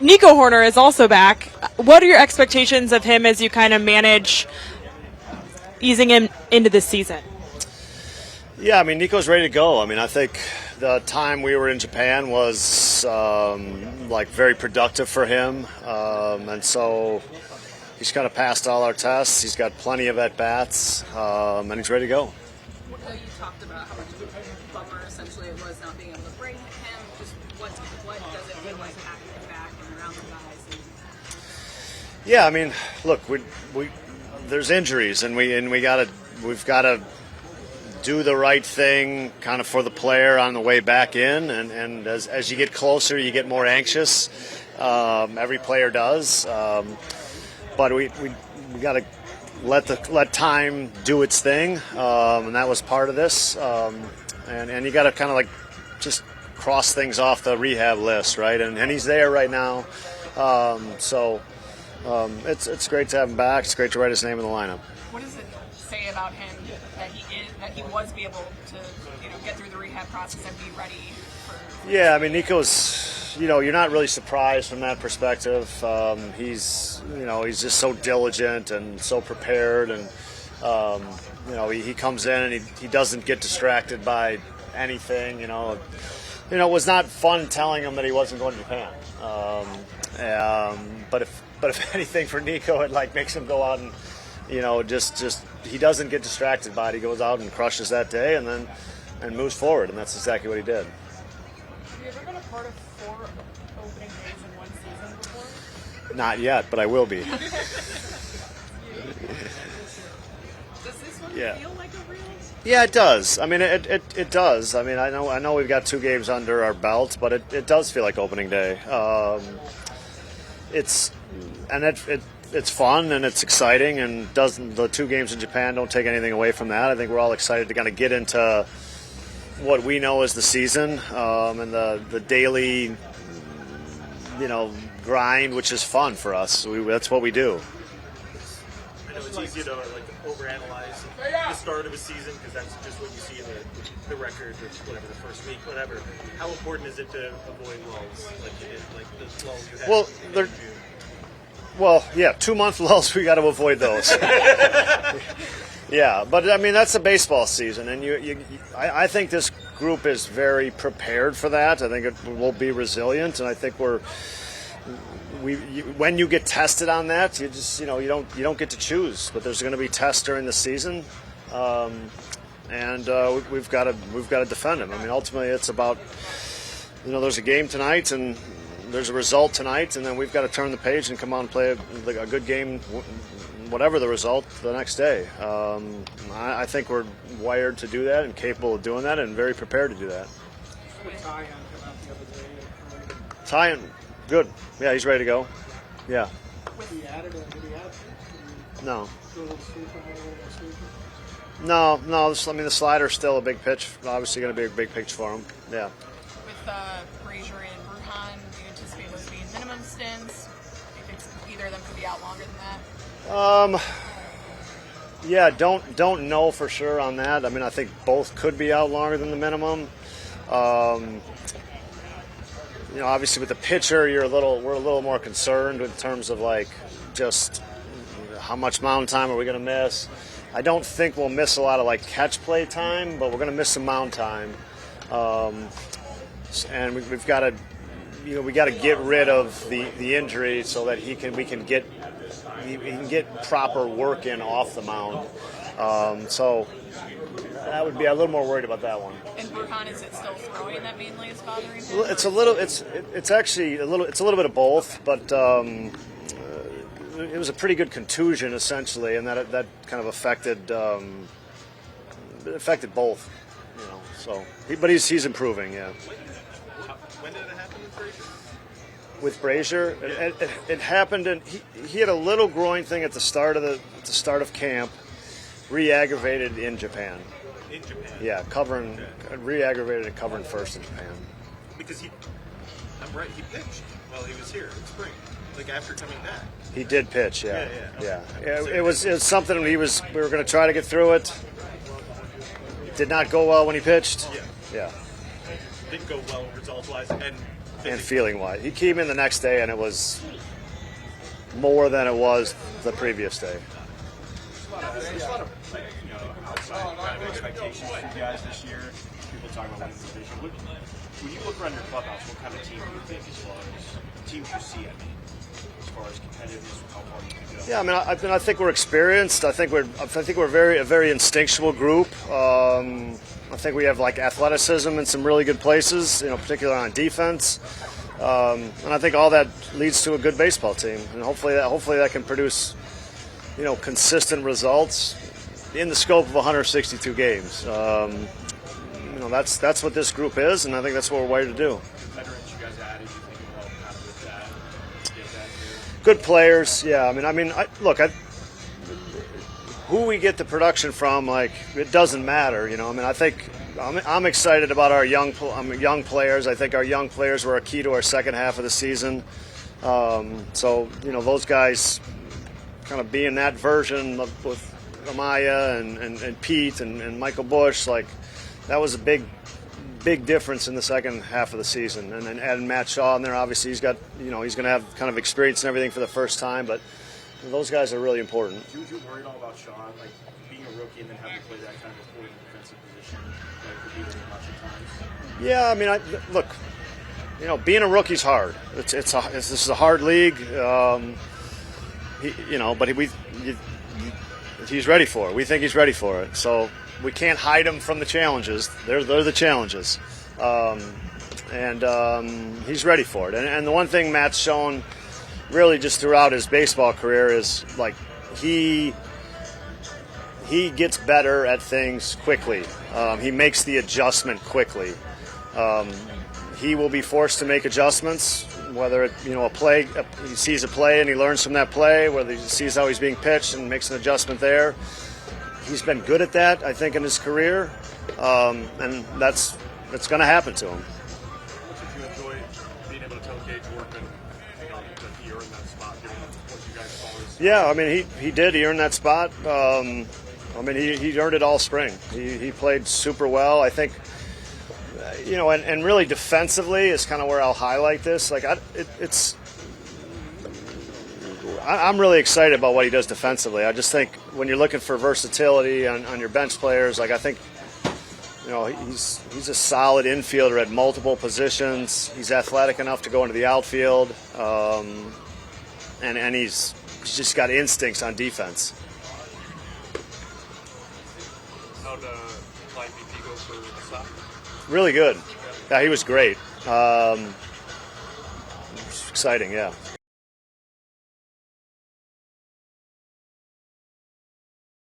Nico Hoerner is also back. What are your expectations of him as you kind of manage easing him into this season? Yeah, I mean, Nico's ready to go. I mean, I think the time we were in Japan was very productive for him, and so he's kind of passed all our tests. He's got plenty of at-bats, and he's ready to go. You talked about how much of a bummer essentially it was not being able to bring him. Just what does it feel like having him back and around the guys? Yeah, I mean, look, we there's injuries, and we've got to do the right thing kind of for the player on the way back in, and as you get closer, you get more anxious. Every player does, but we got to let time do its thing, and that was part of this. And you got to kind of like just cross things off the rehab list, right? And he's there right now, so it's great to have him back. It's great to write his name in the lineup. What does it say about him that he was be able to get through the rehab process and be ready for? Yeah, I mean, Nico's, you're not really surprised from that perspective. He's just so diligent and so prepared, and he comes in and he doesn't get distracted by anything. It was not fun telling him that he wasn't going to Japan. But if anything for Nico, it makes him go out and just he doesn't get distracted by it. He goes out and crushes that day and moves forward, and that's exactly what he did. Have you ever been a part of 4 opening days in one season before? Not yet, but I will be. Does this one feel like a real? Yeah, it does. I mean, it does. I mean, I know we've got 2 games under our belt, but it does feel like opening day. It's fun and it's exciting, and the 2 games in Japan don't take anything away from that. I think we're all excited to kind of get into what we know as the season, and the daily, grind, which is fun for us. That's what we do. I know it's easy to overanalyze the start of a season because that's just what you see in the record, or whatever, the first week, whatever. How important is it to avoid lulls like you did, like the lulls you had? Well, 2-month lulls, we got to avoid those. Yeah, but I mean that's a baseball season, and I think this group is very prepared for that. I think it will be resilient, and I think when you get tested on that, you just you don't get to choose. But there's going to be tests during the season, and we've got to defend them. I mean, ultimately, it's about there's a game tonight and there's a result tonight, and then we've got to turn the page and come out and play a good game, whatever the result, the next day. I think we're wired to do that and capable of doing that and very prepared to do that. Tyon, good. Yeah, he's ready to go. Yeah. No. No. I mean, the slider's still a big pitch. Obviously going to be a big pitch for him. Yeah. With Brazier and Bruhan, do you anticipate those being minimum stints? Do you think either of them could be out longer than that? Yeah, don't know for sure on that. I mean, I think both could be out longer than the minimum. Obviously with the pitcher, we're a little more concerned in terms of just how much mound time are we going to miss. I don't think we'll miss a lot of catch play time, but we're going to miss some mound time. And we've got to, we got to get rid of the injury so that he can get proper work in off the mound. So I would be a little more worried about that one. And Bruhan, is it still throwing that mainly is bothering him? It's a little. It's actually a little. It's a little bit of both, but it was a pretty good contusion essentially, and that kind of affected both. So but he's improving. Yeah. When did it happen with Brazier? It happened, and he had a little groin thing at the start of camp, re-aggravated in Japan. In Japan? Yeah, re-aggravated and covering first in Japan. Because he pitched while he was here in spring, after coming back. He did pitch, yeah. Okay. Yeah. It was something we were going to try to get through it. Did not go well when he pitched. Yeah. Didn't go well results-wise, and and feeling wise. He came in the next day and it was more than it was the previous day. There's a lot of outside kind of expectations for you guys this year. People talk about winning the division. When you look around your clubhouse, what kind of team do you think, as far as teams you see, as far as competitiveness, how far you can go? Yeah, I think we're experienced. I think we're a very instinctual group. I think we have like athleticism in some really good places, particularly on defense. And I think all that leads to a good baseball team, and hopefully that can produce, consistent results in the scope of 162 games. That's what this group is, and I think that's what we're wired to do. Veterans you guys added, you think will help kind of with that, get that here? Good players, yeah. Who we get the production from, it doesn't matter, I think I'm excited about our young players. I think our young players were a key to our second half of the season. Those guys kind of being that version with Amaya and Pete and Michael Bush, that was a big difference in the second half of the season. And then adding Matt Shaw in there, obviously he's got, he's going to have kind of experience and everything for the first time, but those guys are really important. Do you worry at all about Shaw, being a rookie and then having to play that kind of important defensive position, could be very much at times? Yeah, being a rookie's hard. This is a hard league, but he's ready for it. We think he's ready for it. So we can't hide him from the challenges. They're the challenges, and he's ready for it. And the one thing Matt's shown, really just throughout his baseball career, is he gets better at things quickly. He makes the adjustment quickly. He will be forced to make adjustments, whether he sees a play and he learns from that play, whether he sees how he's being pitched and makes an adjustment there. He's been good at that, I think, in his career, and that's going to happen to him. Did you enjoy being able to tell Gage Workman that he earned that spot, given what you guys saw? Yeah, he did. He earned that spot. He earned it all spring. He played super well. I think, and really defensively is kind of where I'll highlight this. I'm really excited about what he does defensively. I just think when you're looking for versatility on your bench players, I think, he's a solid infielder at multiple positions. He's athletic enough to go into the outfield, and he's just got instincts on defense. How'd Clyde BP go for a stop? Really good. Yeah, he was great. Exciting, yeah.